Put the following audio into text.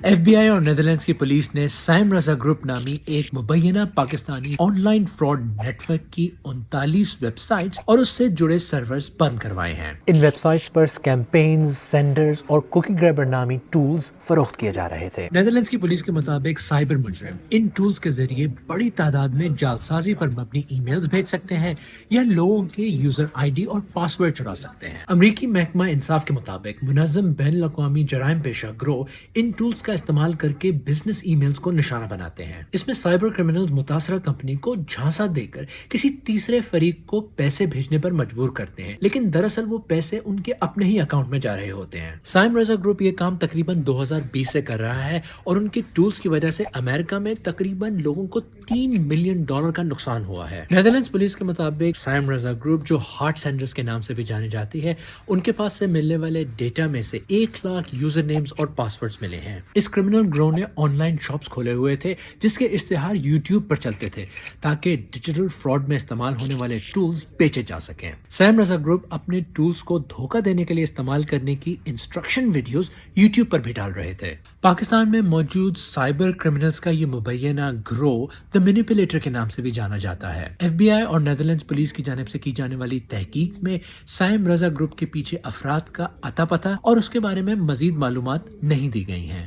FBI اور Netherlands کی police نے سائم رضا گروپ نامی ایک مبینہ Pakistani online fraud network کی 39 ویب سائٹس اور اس سے جڑے سرورز بند کروائے ہیں۔ In web sites per اسکیمپینز، senders اور کوکی گریبر نامی ٹولز فروخت کیے جا رہے تھے۔ نیدرلینڈز کی پولیس کے مطابق سائبر مجرم ان ٹولز کے ذریعے بڑی تعداد میں جعلسازی پر مبنی ای میلز بھیج سکتے ہیں یا لوگوں کے یوزر آئی ڈی اور پاس ورڈ چرا سکتے ہیں۔ امریکی محکمہ انصاف کے مطابق منظم بین الاقوامی جرائم پیشہ گروہ ان ٹولز کا استعمال کر کے بزنس ای میلز کو نشانہ بناتے ہیں۔ اس میں سائبر کرمنلز متاثرہ کمپنی کو جھانسا دے کر کسی تیسرے فریق کو پیسے بھیجنے پر مجبور کرتے ہیں، لیکن دراصل وہ پیسے ان کے اپنے ہی اکاؤنٹ میں جا رہے ہوتے ہیں۔ سائم رضا گروپ یہ کام تقریباً 2020 سے کر رہا ہے اور ان کے ٹولز کی وجہ سے امریکہ میں تقریباً لوگوں کو $3 ملین کا نقصان ہوا ہے۔ نیدرلینڈز پولیس کے مطابق سائم رضا گروپ، جو ہارٹ سینڈرز کے نام سے بھی جانی جاتی ہے، ان کے پاس سے ملنے والے ڈیٹا میں سے 1 لاکھ یوزر نیمز اور پاسورڈز ملے ہیں۔ اس کرمنل گروہ نے آن لائن شاپس کھولے ہوئے تھے جس کے اشتہار یوٹیوب پر چلتے تھے تاکہ ڈیجیٹل فراڈ میں استعمال ہونے والے ٹولز بیچے جا سکیں۔ سائم رضا گروپ اپنے ٹولز کو دھوکہ دینے کے لیے استعمال کرنے کی انسٹرکشن ویڈیوز یوٹیوب پر بھی ڈال رہے تھے۔ پاکستان میں موجود سائبر کرمنلز کا یہ مبینہ گروہ دی مینیپولیٹر کے نام سے بھی جانا جاتا ہے۔ FBI اور نیدرلینڈز پولیس کی جانب سے کی جانے والی تحقیق میں سائم رضا گروپ کے پیچھے افراد کا اتا پتہ اور اس کے بارے میں مزید معلومات نہیں دی گئی ہیں۔